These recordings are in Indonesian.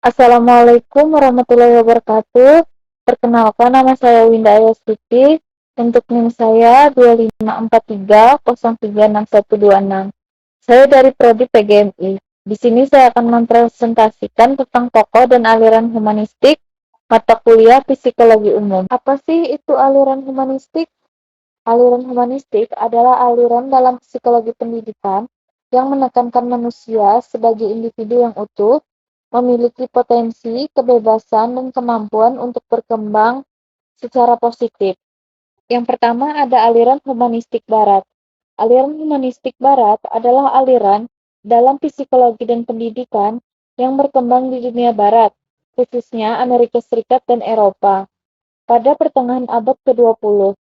Assalamualaikum warahmatullahi wabarakatuh. Perkenalkan, nama saya Winda Ayasuti. Untuk NIM saya 2543036126. Saya dari Prodi PGMI. Di sini saya akan mempresentasikan tentang tokoh dan aliran humanistik mata kuliah Psikologi Umum. Apa sih itu aliran humanistik? Aliran humanistik adalah aliran dalam psikologi pendidikan yang menekankan manusia sebagai individu yang utuh, memiliki potensi, kebebasan, dan kemampuan untuk berkembang secara positif. Yang pertama ada aliran humanistik barat. Aliran humanistik barat adalah aliran dalam psikologi dan pendidikan yang berkembang di dunia barat, khususnya Amerika Serikat dan Eropa, pada pertengahan abad ke-20.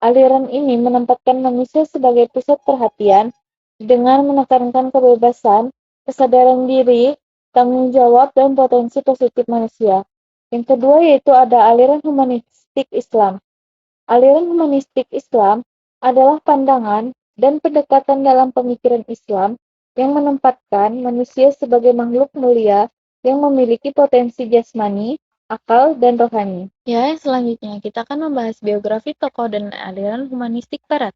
Aliran ini menempatkan manusia sebagai pusat perhatian dengan menekankan kebebasan, kesadaran diri, tanggung jawab, dan potensi positif manusia. Yang kedua yaitu ada aliran humanistik Islam. Aliran humanistik Islam adalah pandangan dan pendekatan dalam pemikiran Islam yang menempatkan manusia sebagai makhluk mulia yang memiliki potensi jasmani, akal, dan rohani. Ya, selanjutnya kita akan membahas biografi tokoh dan aliran humanistik barat.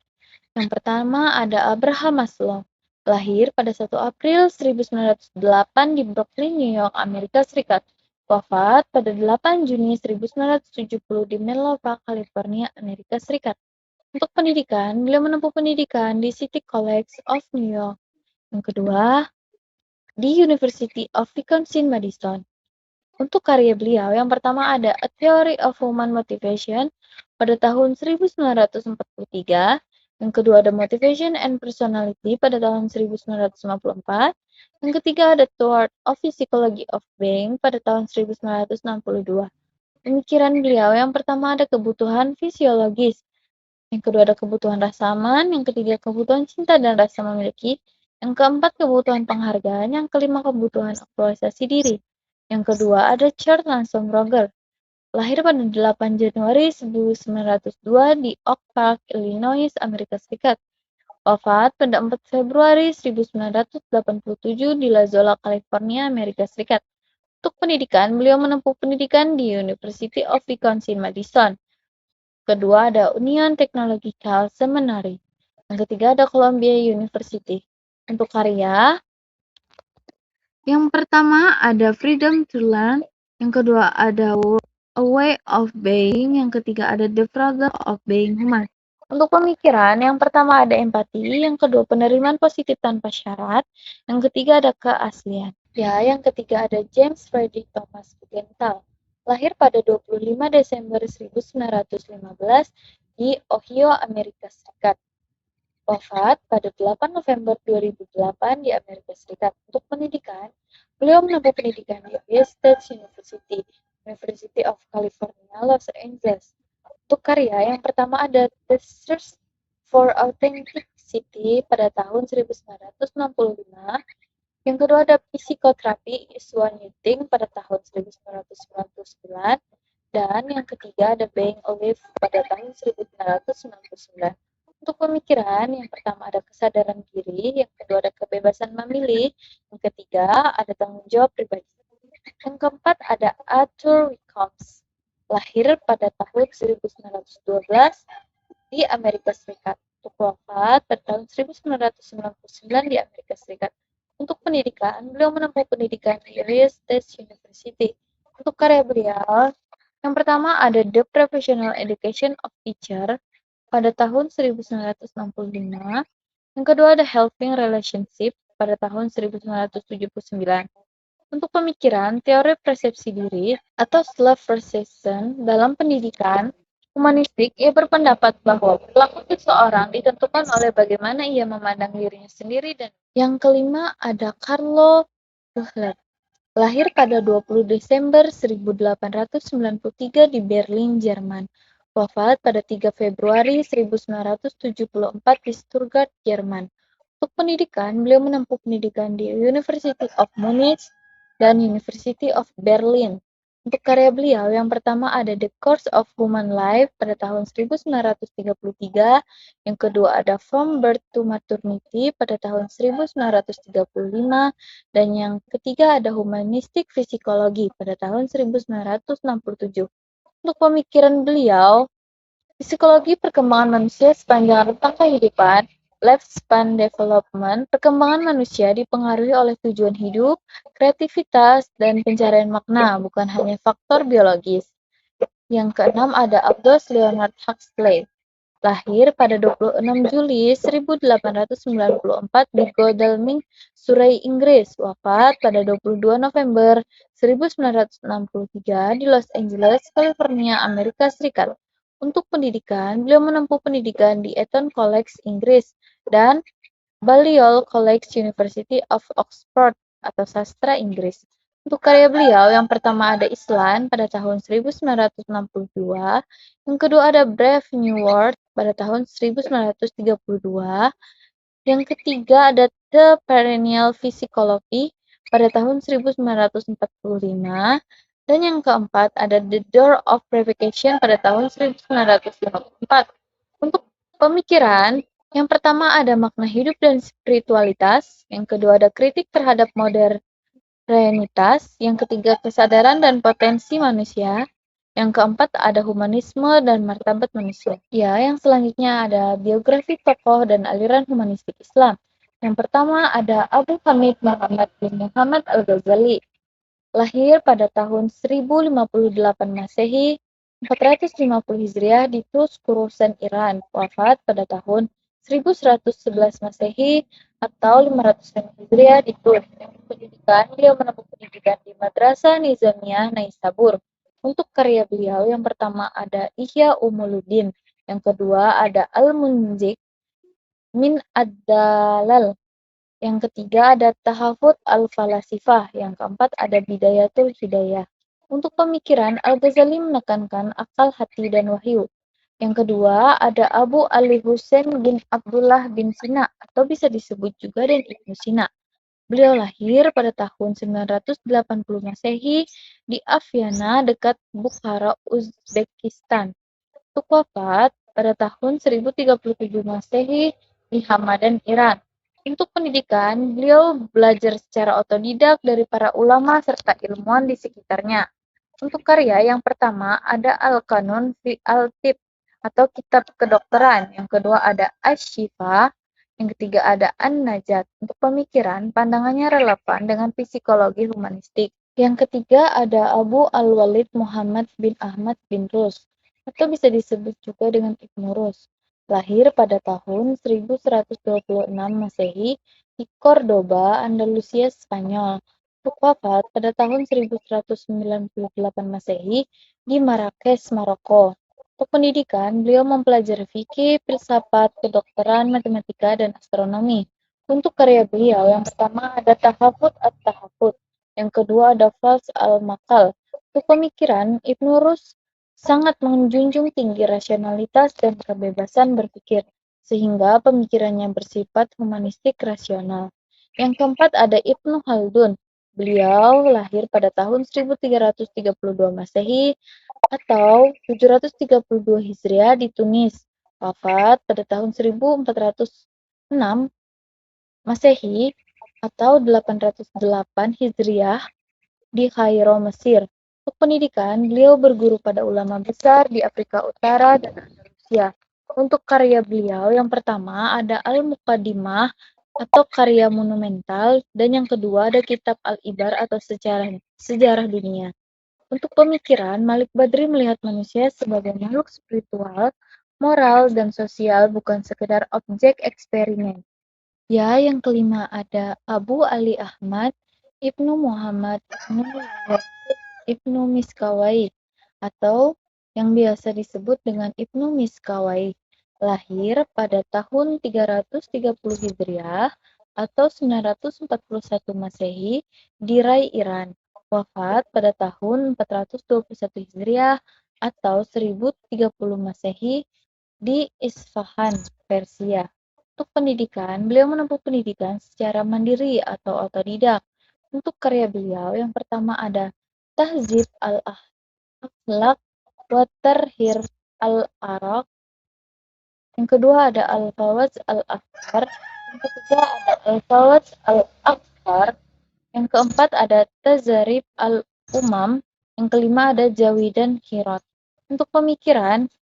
Yang pertama ada Abraham Maslow. Lahir pada 1 April 1908 di Brooklyn, New York, Amerika Serikat. Wafat pada 8 Juni 1970 di Menlo Park, California, Amerika Serikat. Untuk pendidikan, beliau menempuh pendidikan di City College of New York. Yang kedua, di University of Wisconsin-Madison. Untuk karya beliau, yang pertama ada A Theory of Human Motivation pada tahun 1943, yang kedua ada Motivation and Personality pada tahun 1954, yang ketiga ada Toward of Psychology of Being pada tahun 1962. Pemikiran beliau yang pertama ada kebutuhan fisiologis, yang kedua ada kebutuhan rasa aman, yang ketiga kebutuhan cinta dan rasa memiliki, yang keempat kebutuhan penghargaan, yang kelima kebutuhan aktualisasi diri. Yang kedua ada Charles Ransom Roger. Lahir pada 8 Januari 1902 di Oak Park, Illinois, Amerika Serikat. Wafat pada 4 Februari 1987 di La Jolla, California, Amerika Serikat. Untuk pendidikan, beliau menempuh pendidikan di University of Wisconsin-Madison. Kedua ada Union Technological Seminary. Yang ketiga ada Columbia University. Untuk karya, yang pertama ada Freedom to Learn, yang kedua ada A Way of Being, yang ketiga ada The Struggle of Being Human. Untuk pemikiran, yang pertama ada empati, yang kedua penerimaan positif tanpa syarat, yang ketiga ada keaslian. Ya, yang ketiga ada James Frederick Thomas Bugental. Lahir pada 25 Desember 1915 di Ohio, Amerika Serikat. Wafat pada 8 November 2008 di Amerika Serikat. Untuk pendidikan, beliau menempuh pendidikan di Ohio State University, University of California, Los Angeles. Untuk karya, yang pertama ada The Search for Authenticity pada tahun 1965, yang kedua ada Psychotherapy is One New Thing pada tahun 1999, dan yang ketiga ada Being Alive pada tahun 1999. Untuk pemikiran, yang pertama ada kesadaran diri, yang kedua ada kebebasan memilih, yang ketiga ada tanggung jawab pribadi. Yang keempat ada Arthur Wicombs. Lahir pada tahun 1912 di Amerika Serikat. Untuk wafat pada tahun 1999 di Amerika Serikat. Untuk pendidikan, beliau menempuh pendidikan di Ohio State University. Untuk karya beliau, yang pertama ada The Professional Education of Teacher pada tahun 1965, yang kedua ada Helping Relationship pada tahun 1979. Untuk pemikiran, teori persepsi diri atau self-perception dalam pendidikan humanistik, ia berpendapat bahwa perilaku seseorang ditentukan oleh bagaimana ia memandang dirinya sendiri. Dan yang kelima ada Carlo Ruhlet. Lahir pada 20 Desember 1893 di Berlin, Jerman. Wafat pada 3 Februari 1974 di Stuttgart, Jerman. Untuk pendidikan, beliau menempuh pendidikan di University of Munich dan University of Berlin. Untuk karya beliau yang pertama ada The Course of Human Life pada tahun 1933, yang kedua ada From Birth to Maternity pada tahun 1935, dan yang ketiga ada Humanistic Physiology pada tahun 1967. Untuk pemikiran beliau, psikologi perkembangan manusia sepanjang rentang kehidupan, lifespan development, perkembangan manusia dipengaruhi oleh tujuan hidup, kreativitas, dan pencarian makna, bukan hanya faktor biologis. Yang keenam ada Aldous Leonard Huxley, lahir pada 26 Juli 1894 di Godalming, Surrey, Inggris, wafat pada 22 November 1963 di Los Angeles, California, Amerika Serikat. Untuk pendidikan, beliau menempuh pendidikan di Eton College, Inggris, dan Balliol College, University of Oxford atau sastra Inggris. Untuk karya beliau, yang pertama ada Island pada tahun 1962, yang kedua ada Brave New World pada tahun 1932, yang ketiga ada The Perennial Psychology pada tahun 1945, dan yang keempat ada The Door of Revocation pada tahun 1954. Untuk pemikiran, yang pertama ada makna hidup dan spiritualitas, yang kedua ada kritik terhadap modernitas, yang ketiga kesadaran dan potensi manusia, yang keempat ada humanisme dan martabat manusia. Ya, yang selanjutnya ada biografi tokoh dan aliran humanistik Islam. Yang pertama ada Abu Hamid Muhammad bin Muhammad Al-Ghazali, lahir pada tahun 1058 Masehi, 450 Hijriah di Tus, Kurusan, Iran, wafat pada tahun 1111 Masehi atau 505 Hijriah di Tun. Pendidikan, beliau menempuh pendidikan di Madrasah Nizamiyah Naisabur. Untuk karya beliau yang pertama ada Ihya Ulumuddin, yang kedua ada Al-Munzik min Ad-Dalal, yang ketiga ada Tahafut al-Falasifah, yang keempat ada Bidayatul Hidayah. Untuk pemikiran, Al-Ghazali menekankan akal, hati, dan wahyu. Yang kedua ada Abu Ali Husain bin Abdullah bin Sina, atau bisa disebut juga dan Ibnu Sina. Beliau lahir pada tahun 980 Masehi di Aviana dekat Bukhara, Uzbekistan. Untuk wafat pada tahun 1037 Masehi di Hamadan, Iran. Untuk pendidikan, beliau belajar secara otodidak dari para ulama serta ilmuwan di sekitarnya. Untuk karya yang pertama ada Al-Qanun fi Al-Tib atau kitab kedokteran, yang kedua ada Asy-Syifa, yang ketiga ada An-Najat. Untuk pemikiran, pandangannya relevan dengan psikologi humanistik. Yang ketiga ada Abu Al-Walid Muhammad bin Ahmad bin Rus, atau bisa disebut juga dengan Ibnu Rus, lahir pada tahun 1126 Masehi di Cordoba, Andalusia, Spanyol. Untuk wafat pada tahun 1198 Masehi di Marrakesh, Maroko. Untuk pendidikan, beliau mempelajari fikih, filsafat, kedokteran, matematika, dan astronomi. Untuk karya beliau, yang pertama ada Tahafut at-Tahafut, yang kedua ada Fals al-Maqal. Untuk pemikiran, Ibnu Rus sangat menjunjung tinggi rasionalitas dan kebebasan berpikir, sehingga pemikirannya bersifat humanistik rasional. Yang keempat ada Ibnu Khaldun. Beliau lahir pada tahun 1332 Masehi atau 732 Hijriah di Tunis, wafat pada tahun 1406 Masehi atau 808 Hijriah di Kairo, Mesir. Untuk pendidikan, beliau berguru pada ulama besar di Afrika Utara dan Andalusia. Untuk karya beliau, yang pertama ada Al-Muqaddimah atau karya monumental, dan yang kedua ada kitab Al-Ibar atau sejarah dunia. Untuk pemikiran, Malik Badri melihat manusia sebagai makhluk spiritual, moral, dan sosial, bukan sekedar objek eksperimen. Ya, yang kelima ada Abu Ali Ahmad Ibnu Muhammad Ibnu Miskawai, atau yang biasa disebut dengan Ibnu Miskawai, lahir pada tahun 330 Hijriah atau 941 Masehi di Rai, Iran. Wafat pada tahun 421 Hijriah atau 1030 Masehi di Isfahan, Persia. Untuk pendidikan, beliau menempuh pendidikan secara mandiri atau otodidak. Untuk karya beliau, yang pertama ada Tahzib al-Akhlaq wa Tarhir al-Araq. Yang kedua ada Al-Fawaz al-Akbar. Yang ketiga ada Al-Fawaz al-Akbar. Yang keempat ada Tazarib al-Umam. Yang kelima ada Jawi dan Hirat. Untuk pemikiran,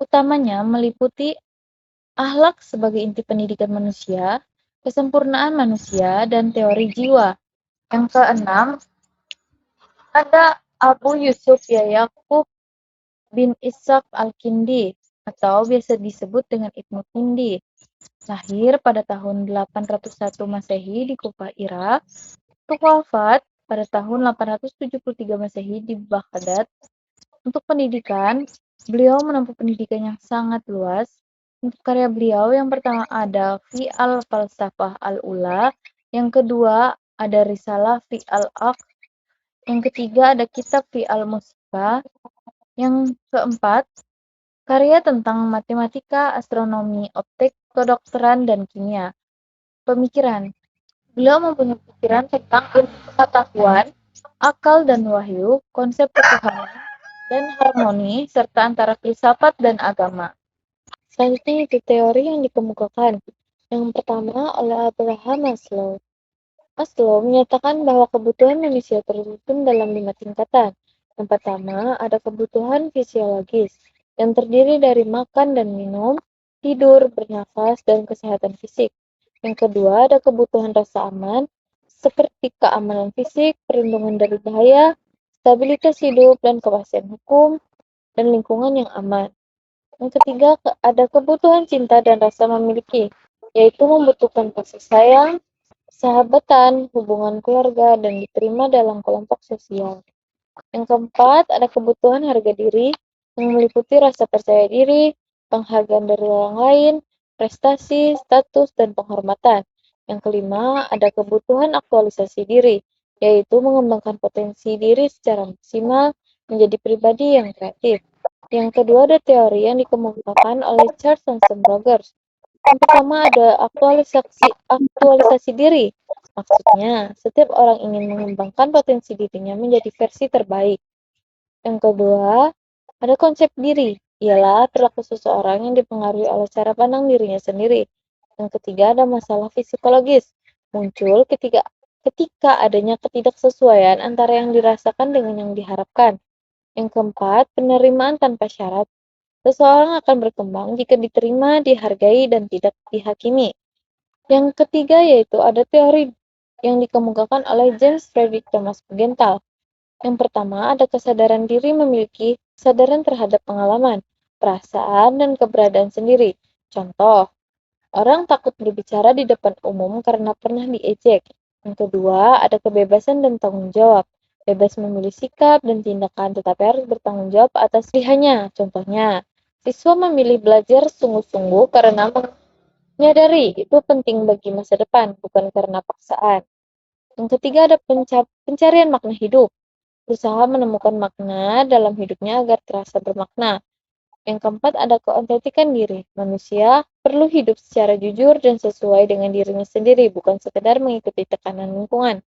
utamanya meliputi akhlak sebagai inti pendidikan manusia, kesempurnaan manusia, dan teori jiwa. Yang keenam ada Abu Yusuf Ya'qub bin Ishaq al-Kindi atau biasa disebut dengan Ibnu Kindi. Lahir pada tahun 801 Masehi di Kufah, Irak. Untuk wafat pada tahun 873 Masehi di Baghdad. Untuk pendidikan, beliau menempuh pendidikan yang sangat luas. Untuk karya beliau, yang pertama ada Fi al-Falsafah al-Ula, yang kedua ada Risalah Fi al-Aqd, yang ketiga ada Kitab Fi al-Musika, yang keempat karya tentang matematika, astronomi, optik, kedokteran, dan kimia. Pemikiran. Beliau mempunyai pikiran tentang ilmu pengetahuan, akal dan wahyu, konsep ketuhanan, dan harmoni, serta antara filsafat dan agama. Selanjutnya itu teori yang dikemukakan. Yang pertama oleh Abraham Maslow. Maslow menyatakan bahwa kebutuhan manusia tersusun dalam 5 tingkatan. Yang pertama ada kebutuhan fisiologis, yang terdiri dari makan dan minum, tidur, bernafas, dan kesehatan fisik. Yang kedua ada kebutuhan rasa aman, seperti keamanan fisik, perlindungan dari bahaya, stabilitas hidup, dan kepastian hukum, dan lingkungan yang aman. Yang ketiga ada kebutuhan cinta dan rasa memiliki, yaitu membutuhkan kasih sayang, sahabatan, hubungan keluarga, dan diterima dalam kelompok sosial. Yang keempat, ada kebutuhan harga diri yang meliputi rasa percaya diri, penghargaan dari orang lain, prestasi, status, dan penghormatan. Yang kelima, ada kebutuhan aktualisasi diri, yaitu mengembangkan potensi diri secara maksimal menjadi pribadi yang kreatif. Yang kedua, ada teori yang dikemukakan oleh Charles Hanson Rogers. Yang pertama ada aktualisasi diri. Maksudnya, setiap orang ingin mengembangkan potensi dirinya menjadi versi terbaik. Yang kedua, ada konsep diri. Ialah perilaku seseorang yang dipengaruhi oleh cara pandang dirinya sendiri. Yang ketiga, ada masalah psikologis. Muncul ketika adanya ketidaksesuaian antara yang dirasakan dengan yang diharapkan. Yang keempat, penerimaan tanpa syarat. Seseorang akan berkembang jika diterima, dihargai, dan tidak dihakimi. Yang ketiga yaitu ada teori yang dikemukakan oleh James Frederick Thomas Benthal. Yang pertama ada kesadaran diri memiliki kesadaran terhadap pengalaman, perasaan, dan keberadaan sendiri. Contoh, orang takut berbicara di depan umum karena pernah diejek. Yang kedua ada kebebasan dan tanggung jawab. Bebas memilih sikap dan tindakan, tetapi harus bertanggung jawab atas pilihannya. Contohnya, siswa memilih belajar sungguh-sungguh karena menyadari itu penting bagi masa depan, bukan karena paksaan. Yang ketiga ada pencarian makna hidup. Berusaha menemukan makna dalam hidupnya agar terasa bermakna. Yang keempat ada keautentikan diri. Manusia perlu hidup secara jujur dan sesuai dengan dirinya sendiri, bukan sekedar mengikuti tekanan lingkungan.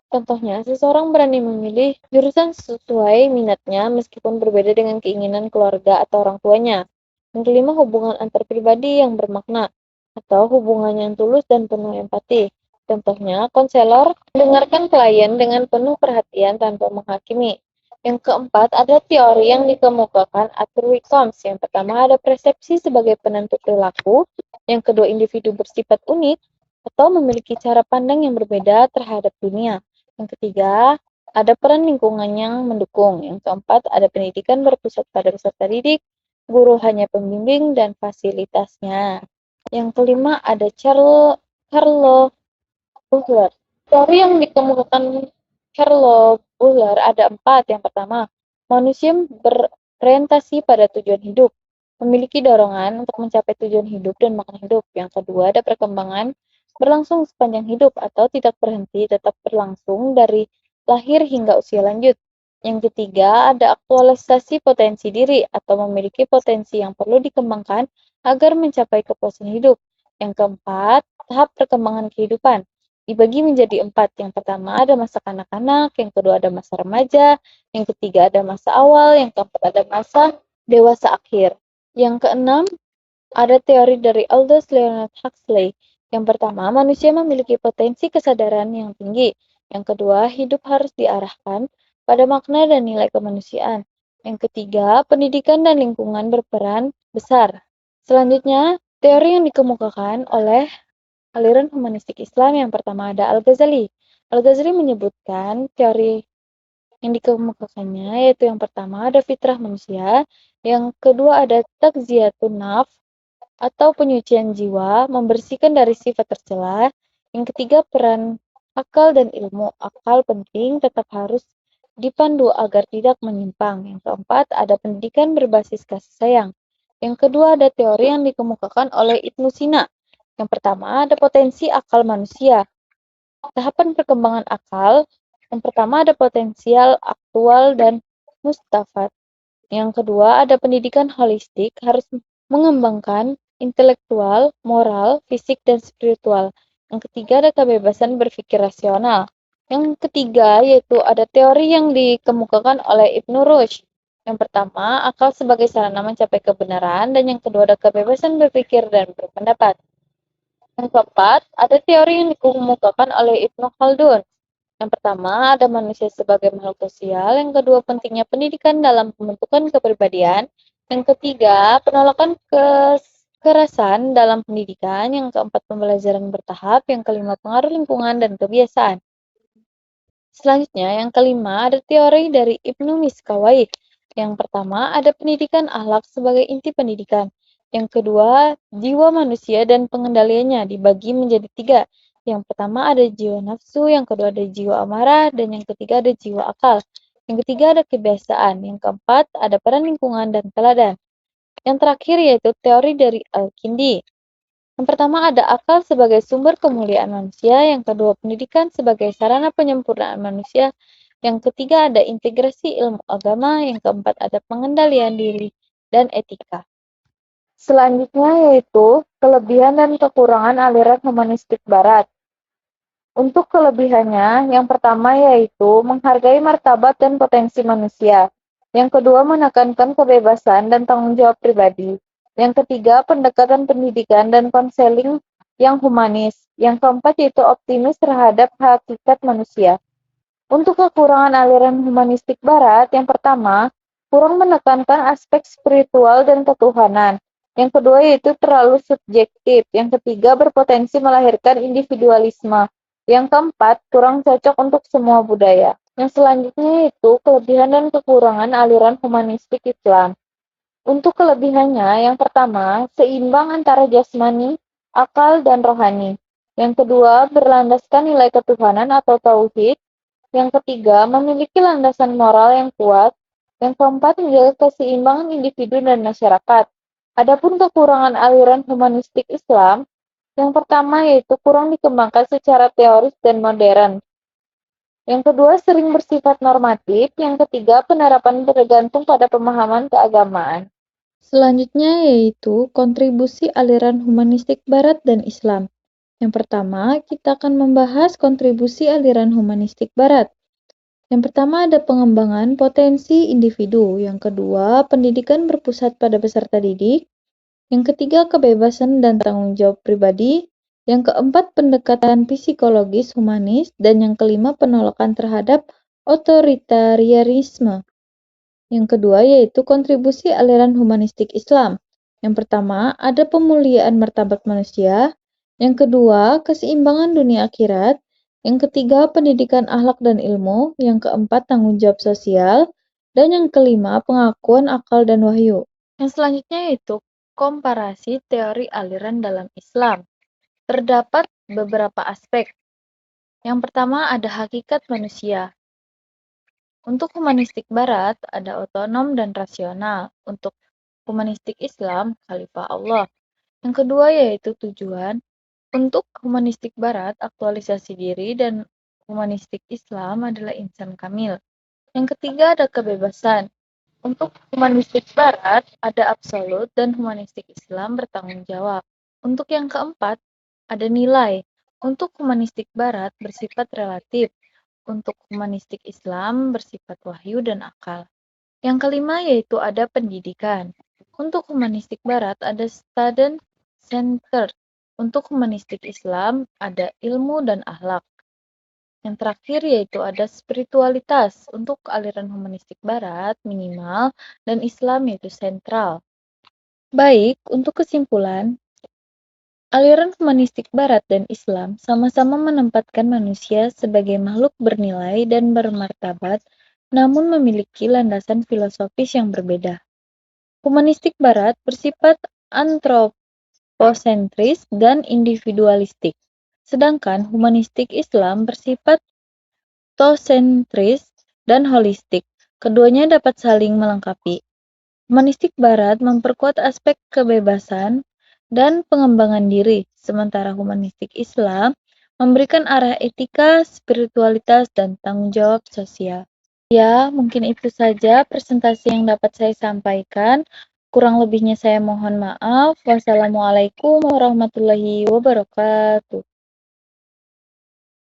Contohnya, seseorang berani memilih jurusan sesuai minatnya meskipun berbeda dengan keinginan keluarga atau orang tuanya. Yang kelima, hubungan antar pribadi yang bermakna atau hubungan yang tulus dan penuh empati. Contohnya, konselor mendengarkan klien dengan penuh perhatian tanpa menghakimi. Yang keempat, ada teori yang dikemukakan Arthur Wickhamp. Yang pertama, ada persepsi sebagai penentu perilaku. Yang kedua, individu bersifat unik atau memiliki cara pandang yang berbeda terhadap dunia. Yang ketiga, ada peran lingkungan yang mendukung. Yang keempat, ada pendidikan berpusat pada peserta didik, guru hanya pembimbing, dan fasilitasnya. Yang kelima, ada Carlo Buhler. Teori yang dikemukakan Carlo Buhler ada 4. Yang pertama, manusia berorientasi pada tujuan hidup, memiliki dorongan untuk mencapai tujuan hidup dan makna hidup. Yang kedua, ada perkembangan berlangsung sepanjang hidup atau tidak berhenti, tetap berlangsung dari lahir hingga usia lanjut. Yang ketiga, ada aktualisasi potensi diri atau memiliki potensi yang perlu dikembangkan agar mencapai kepuasan hidup. Yang keempat, tahap perkembangan kehidupan. dibagi menjadi 4. Yang pertama ada masa kanak-kanak, yang kedua ada masa remaja, yang ketiga ada masa awal, yang keempat ada masa dewasa akhir. Yang keenam ada teori dari Aldous Leonard Huxley. Yang pertama, manusia memiliki potensi kesadaran yang tinggi. Yang kedua, hidup harus diarahkan pada makna dan nilai kemanusiaan. Yang ketiga, pendidikan dan lingkungan berperan besar. Selanjutnya, teori yang dikemukakan oleh aliran humanistik Islam yang pertama ada Al-Ghazali. Al-Ghazali menyebutkan teori yang dikemukakannya yaitu yang pertama ada fitrah manusia, yang kedua ada takziyatun nafs atau penyucian jiwa, membersihkan dari sifat tercela. Yang ketiga, peran akal dan ilmu. Akal penting, tetap harus dipandu agar tidak menyimpang. Yang keempat, ada pendidikan berbasis kasih sayang. Yang kedua, ada teori yang dikemukakan oleh Ibnu Sina. Yang pertama, ada potensi akal manusia. Tahapan perkembangan akal, yang pertama ada potensial, aktual, dan mustafat. Yang kedua, ada pendidikan holistik, harus mengembangkan intelektual, moral, fisik, dan spiritual. Yang ketiga, ada kebebasan berpikir rasional. Yang ketiga, yaitu ada teori yang dikemukakan oleh Ibnu Rushd. Yang pertama, akal sebagai sarana mencapai kebenaran, dan yang kedua, ada kebebasan berpikir dan berpendapat. Yang keempat, ada teori yang dikemukakan oleh Ibnu Khaldun. Yang pertama, ada manusia sebagai makhluk sosial. Yang kedua, pentingnya pendidikan dalam pembentukan kepribadian. Yang ketiga, penolakan kekerasan dalam pendidikan. Yang keempat, pembelajaran bertahap. Yang kelima, pengaruh lingkungan dan kebiasaan. Selanjutnya, yang kelima, ada teori dari Ibnu Miskawayh. Yang pertama, ada pendidikan akhlak sebagai inti pendidikan. Yang kedua, jiwa manusia dan pengendaliannya dibagi menjadi 3. Yang pertama ada jiwa nafsu, yang kedua ada jiwa amarah, dan yang ketiga ada jiwa akal. Yang ketiga ada kebiasaan. Yang keempat ada peran lingkungan dan teladan. Yang terakhir yaitu teori dari Al-Kindi. Yang pertama ada akal sebagai sumber kemuliaan manusia, yang kedua pendidikan sebagai sarana penyempurnaan manusia, yang ketiga ada integrasi ilmu agama, yang keempat ada pengendalian diri dan etika. Selanjutnya yaitu kelebihan dan kekurangan aliran humanistik barat. Untuk kelebihannya, yang pertama yaitu menghargai martabat dan potensi manusia. Yang kedua, menekankan kebebasan dan tanggung jawab pribadi. Yang ketiga, pendekatan pendidikan dan konseling yang humanis. Yang keempat yaitu optimis terhadap hakikat manusia. Untuk kekurangan aliran humanistik barat, yang pertama, kurang menekankan aspek spiritual dan ketuhanan. Yang kedua yaitu terlalu subjektif. Yang ketiga, berpotensi melahirkan individualisme. Yang keempat, kurang cocok untuk semua budaya. Yang selanjutnya yaitu kelebihan dan kekurangan aliran humanistik Islam. Untuk kelebihannya, yang pertama, seimbang antara jasmani, akal, dan rohani. Yang kedua, berlandaskan nilai ketuhanan atau tauhid. Yang ketiga, memiliki landasan moral yang kuat. Yang keempat, menjaga keseimbangan individu dan masyarakat. Adapun kekurangan aliran humanistik Islam, yang pertama yaitu kurang dikembangkan secara teoris dan modern. Yang kedua, sering bersifat normatif. Yang ketiga, penerapan bergantung pada pemahaman keagamaan. Selanjutnya yaitu kontribusi aliran humanistik Barat dan Islam. Yang pertama, kita akan membahas kontribusi aliran humanistik Barat. Yang pertama ada pengembangan potensi individu. Yang kedua, pendidikan berpusat pada peserta didik. Yang ketiga, kebebasan dan tanggung jawab pribadi. Yang keempat, pendekatan psikologis humanis. Dan yang kelima, penolakan terhadap otoritarianisme. Yang kedua yaitu kontribusi aliran humanistik Islam. Yang pertama, ada pemuliaan martabat manusia. Yang kedua, keseimbangan dunia akhirat. Yang ketiga, pendidikan akhlak dan ilmu. Yang keempat, tanggung jawab sosial. Dan yang kelima, pengakuan akal dan wahyu. Yang selanjutnya yaitu komparasi teori aliran dalam Islam. Terdapat beberapa aspek. Yang pertama ada hakikat manusia. Untuk humanistik Barat ada otonom dan rasional. Untuk humanistik Islam, Khalifah Allah. Yang kedua yaitu tujuan. Untuk humanistik Barat, aktualisasi diri, dan humanistik Islam adalah insan kamil. Yang ketiga ada kebebasan. Untuk humanistik Barat ada absolut dan humanistik Islam bertanggung jawab. Untuk yang keempat ada nilai. Untuk humanistik barat bersifat relatif, untuk humanistik Islam bersifat wahyu dan akal. Yang kelima yaitu ada pendidikan. Untuk humanistik barat ada student centered. Untuk humanistik Islam ada ilmu dan akhlak. Yang terakhir yaitu ada spiritualitas. Untuk aliran humanistik barat minimal dan Islam yaitu sentral. Baik, untuk kesimpulan, aliran humanistik barat dan Islam sama-sama menempatkan manusia sebagai makhluk bernilai dan bermartabat, namun memiliki landasan filosofis yang berbeda. Humanistik barat bersifat antroposentris dan individualistik, sedangkan humanistik Islam bersifat teosentris dan holistik. Keduanya dapat saling melengkapi. Humanistik barat memperkuat aspek kebebasan dan pengembangan diri, sementara humanistik Islam memberikan arah etika, spiritualitas, dan tanggung jawab sosial. Ya, mungkin itu saja presentasi yang dapat saya sampaikan. Kurang lebihnya saya mohon maaf. Wassalamualaikum warahmatullahi wabarakatuh.